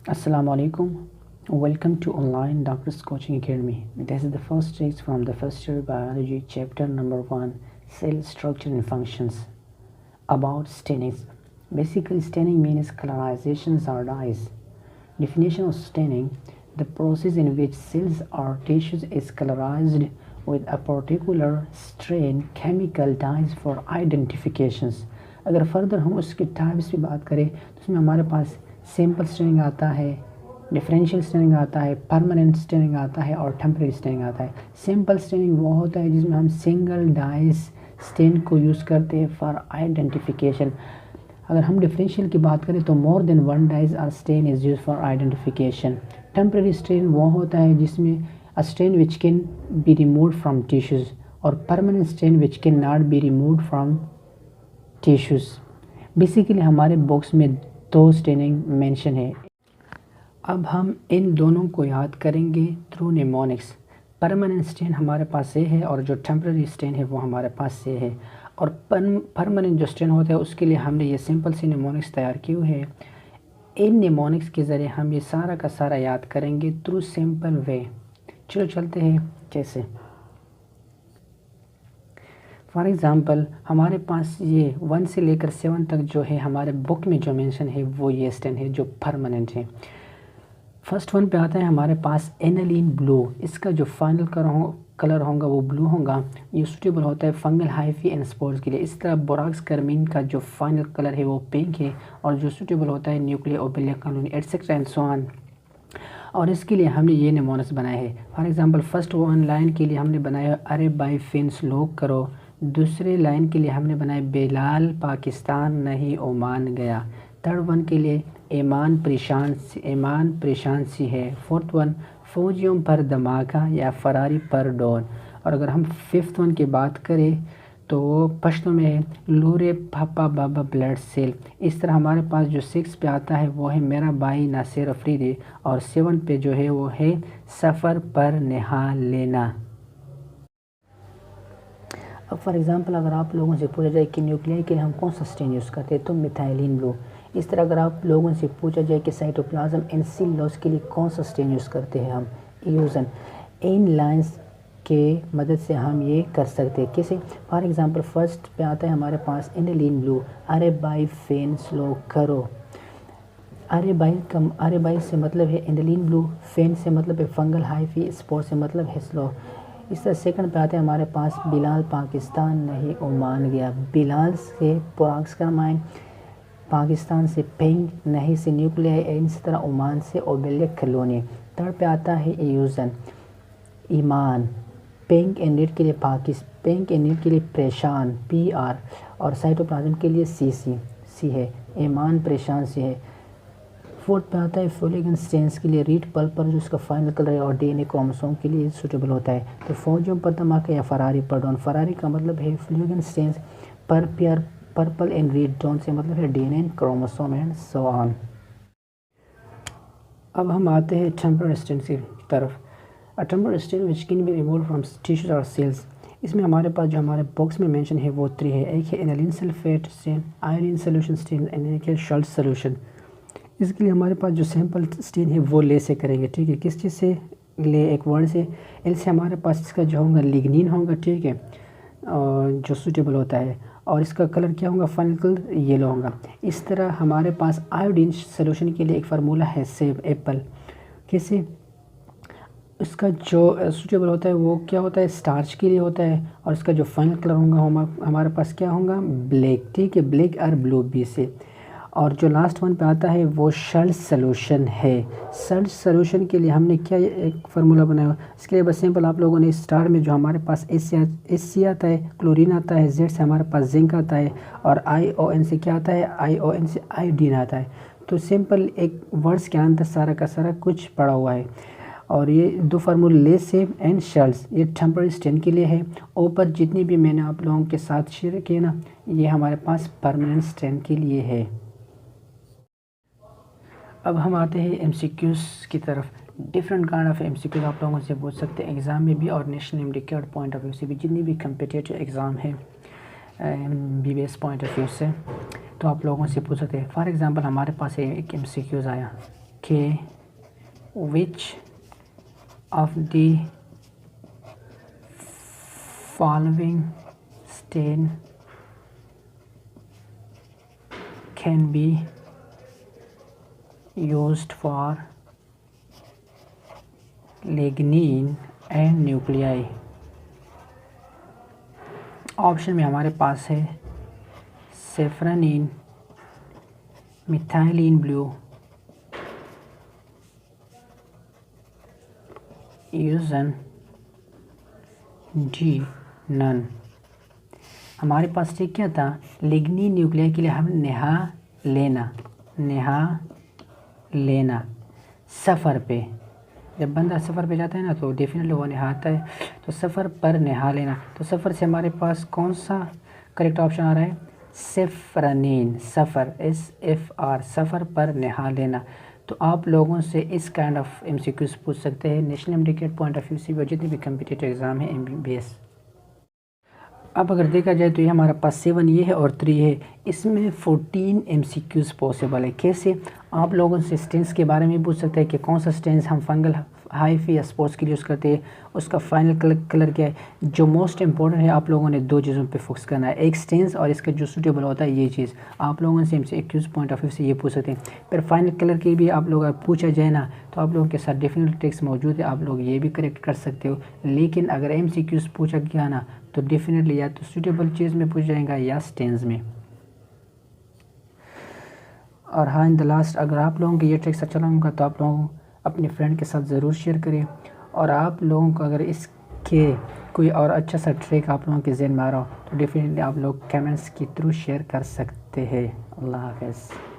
Assalamu alaikum. Welcome to online Doctors Coaching Academy. This is the first text from the first year biology chapter number 1, cell structure and functions. About staining. Basically, staining means colorizations or dyes. Definition of staining: the process in which cells or tissues is colorized with a particular strain chemical dyes for identifications. अगर further हम उसके types की बात करें तो उसमें हमारे पास simple staining आता है, डिफरेंशियल स्टेनिंग आता है, परमानेंट स्टेनिंग आता है और टेम्परेरी स्टेनिंग आता है। सिंपल स्टेनिंग वो होता है जिसमें हम सिंगल डाइस स्टेन को यूज़ करते हैं फॉर आइडेंटिफिकेशन। अगर हम डिफरेंशियल की बात करें तो more than one dyes or stain is use for identification. Temporary stain वो होता है जिसमें a stain which can be removed from tissues और permanent stain which can not be removed from tissues. Basically हमारे बॉक्स में दो staining mention है। अब हम इन दोनों को याद करेंगे थ्रू निमोनिक्स। परमानेंट स्टेन हमारे पास से है और जो टेम्परेरी स्टेन है वो हमारे पास से है। और परमानेंट जो स्टेन होता है उसके लिए हमने ये सिंपल सी निमोनिक्स तैयार की हुई है। इन निमोनिक्स के ज़रिए हम ये सारा का सारा याद करेंगे थ्रू सिंपल वे। चलो चलते हैं कैसे। फॉर एग्ज़ाम्पल हमारे पास ये 1 से लेकर 7 तक जो है हमारे बुक में जो मेंशन है वो ये स्टेन है जो परमानेंट है। फर्स्ट वन पे आता है हमारे पास एनालिन ब्लू। इसका जो फाइनल कलर होगा वो ब्लू होगा। ये सूटेबल होता है फंगल हाइफी एंड स्पोर्स के लिए। इस तरह बोराक्स कार्मीन का जो फाइनल कलर है वो पिंक है और जो सूटेबल होता है nuclear Obelia colony etcetera and so on. और इसके लिए हमने ये निमोनिक्स बनाए हैं। For example first one line के लिए हमने बनाया अरे बाई फिन्स लोग करो। दूसरे लाइन के लिए हमने बनाया बेलाल पाकिस्तान नहीं ओमान गया। थर्ड वन के लिए ईमान परेशान सी है। फोर्थ वन फौजियों पर धमाका या फरारी पर ड्रोन। और अगर हम फिफ्थ वन की बात करें तो पश्तो में है लूरे पापा बाबा ब्लड सेल। इस तरह हमारे पास जो 6 पे आता है वो है मेरा भाई नासिर अफरीदी और 7 पे जो है वो है सफ़र पर निहाल लेना। अब फॉर एग्ज़ाम्पल अगर आप लोगों से पूछा जाए कि न्यूक्लियाई के लिए हम कौन सा स्टेन यूज़ करते हैं तो मिथाइलिन ब्लू। इस तरह अगर आप लोगों से पूछा जाए कि साइटोप्लाज्म एंड सेल लॉस के लिए कौन सा स्टेन यूज़ करते हैं हम यूजन। इन लाइंस के मदद से हम ये कर सकते हैं कैसे। फॉर एग्ज़ाम्पल फर्स्ट पे आता है हमारे पास एनालिन ब्लू अरे बाई फेन स्लो करो। अरे बाई से मतलब है एनालिन ब्लू, फेन से मतलब है फंगल हाइफी, स्पोर से मतलब है स्लो। इस तरह सेकंड पे आते हैं हमारे पास बिलाल पाकिस्तान नहीं ओमान गया। बिलाल से बोराक्स कार्माइन, पाकिस्तान से पिंक, नहीं से न्यूक्लियर, इसी तरह ओमान से ओबेलिया कॉलोनी। थर्ड पे आता है यूजन ईमान, पिंक एंड रेड के लिए पिंक एंड रेड के लिए परेशान PR और साइटोप्लाज्म के लिए सी है। ईमान परेशान सी है। फोर्थ पे आता है फ्लोरिगन स्टेन्स के लिए रीड पर्पल जो उसका फाइनल कलर है और DNA क्रोमोसोम के लिए सूटेबल होता है। तो फौजियों पर धमाका या फरारी पर ड्रोन। फरारी का मतलब है फ्लोरिगन स्टेन्स, पर्पल एंड रेड ड्रोन से मतलब है DNA and chromosome and so on. अब हम आते हैं टेम्परेरी स्टेन की तरफ। A temporary stain which can be removed from tissues और सेल्स। इसमें हमारे पास जो हमारे बॉक्स में मेंशन है वो 3 है। एक है aniline sulphate stain, iodine solution stain and एक है सॉल्ट सोल्यूशन। इसके लिए हमारे पास जो सैम्पल स्टेन है वो ले से करेंगे, ठीक है। किस चीज़ से ले, एक वर्ड से, एल से हमारे पास इसका जो होगा लिग्निन होगा, ठीक है, और जो सूटेबल होता है। और इसका कलर क्या होगा, फाइनल कलर येलो होगा। इस तरह हमारे पास आयोडीन सोल्यूशन के लिए एक फार्मूला है सेब एप्पल। कैसे इसका जो सूटेबल होता है वो क्या होता है, स्टार्च के लिए होता है और इसका जो फाइनल कलर होगा हमारे पास क्या होगा, ब्लैक, ठीक है, ब्लैक और ब्लू बी से। और जो लास्ट वन पे आता है वो सल्ट सोल्यूशन है। सल्ट सोल्यूशन के लिए हमने क्या एक फार्मूला बनाया हुआ, इसके लिए बस सिंपल आप लोगों ने स्टार में जो हमारे पास एस आता है, क्लोरीन आता है, जेड से हमारे पास जिंक आता है और ION से क्या आता है, ION से आयोडीन आता है। तो सिंपल एक वर्ड्स के अंदर सारा का सारा कुछ पड़ा हुआ है। और ये 2 फार्मूले ले सेब एंड शल्स ये टेम्परेरी स्टेन के लिए है। ऊपर जितनी भी मैंने आप लोगों के साथ शेयर किए ना ये हमारे पास परमानेंट स्टेन के लिए है। अब हम आते हैं MCQs की तरफ। डिफरेंट काइंड ऑफ MCQs आप लोगों से पूछ सकते हैं एग्ज़ाम में भी और नेशनल एमडीके पॉइंट ऑफ व्यू से भी। जितनी भी कम्पिटिटिव एग्ज़ाम है BBS पॉइंट ऑफ व्यू से तो आप लोगों से पूछ सकते हैं। फॉर एग्ज़ाम्पल हमारे पास एक MCQs आया, के which of the following stain can be used for lignin and nuclei. Option में हमारे पास है safranin, methylene blue, eosin, D none. हमारे पास ठीक क्या था, लिग्निन न्यूक्लियाई के लिए हम नेहा लेना सफ़र पे, जब बंदा सफ़र पे जाता है ना तो डेफिनेटली वो नहाता है, तो सफ़र पर नहा लेना। तो सफ़र से हमारे पास कौन सा करेक्ट ऑप्शन आ रहा है, सेफ्रानिन, सफ़र SFR, सफ़र पर नहा लेना। तो आप लोगों से इस काइंड ऑफ MCQs पूछ सकते हैं national MDCAT point of view से, जितने भी कम्पिटिटिव एग्ज़ाम है MBBS। अब अगर देखा जाए तो ये हमारा पास 7 ये है और 3 है, इसमें 14 MCQs पॉसिबल है। कैसे, आप लोगों से स्टेंस के बारे में पूछ सकते हैं कि कौन सा स्टेंस हम फंगल हाइफी या स्पोर्ट्स के लिए यूज़ करते हैं, उसका फाइनल कलर क्या है। जो मोस्ट इंपॉर्टेंट है, आप लोगों ने 2 चीज़ों पे फोकस करना है, एक स्टेंस और इसका जो सूटेबल होता है ये चीज़। आप लोगों से MCQs पॉइंट ऑफ व्यू से ये पूछ सकते हैं। फिर फाइनल कलर की भी आप लोग अगर पूछा जाए ना तो आप लोगों के साथ डेफिनेटली टेक्स्ट मौजूद है, आप लोग ये भी करेक्ट कर सकते हो। लेकिन अगर MCQs पूछा गया ना तो डेफिनेटली या तो सूटेबल चीज़ में पूछ जाएगा या स्टेंस में। और हाँ, इन द लास्ट, अगर आप लोगों को ये ट्रिक्स अच्छा लगेगा तो आप लोगों अपने फ्रेंड के साथ ज़रूर शेयर करें। और आप लोगों को अगर इसके कोई और अच्छा सा ट्रिक आप लोगों के ज़हन में आ रहा हो तो डेफिनेटली आप लोग कमेंट्स के थ्रू शेयर कर सकते हैं। अल्लाह हाफ़िज़।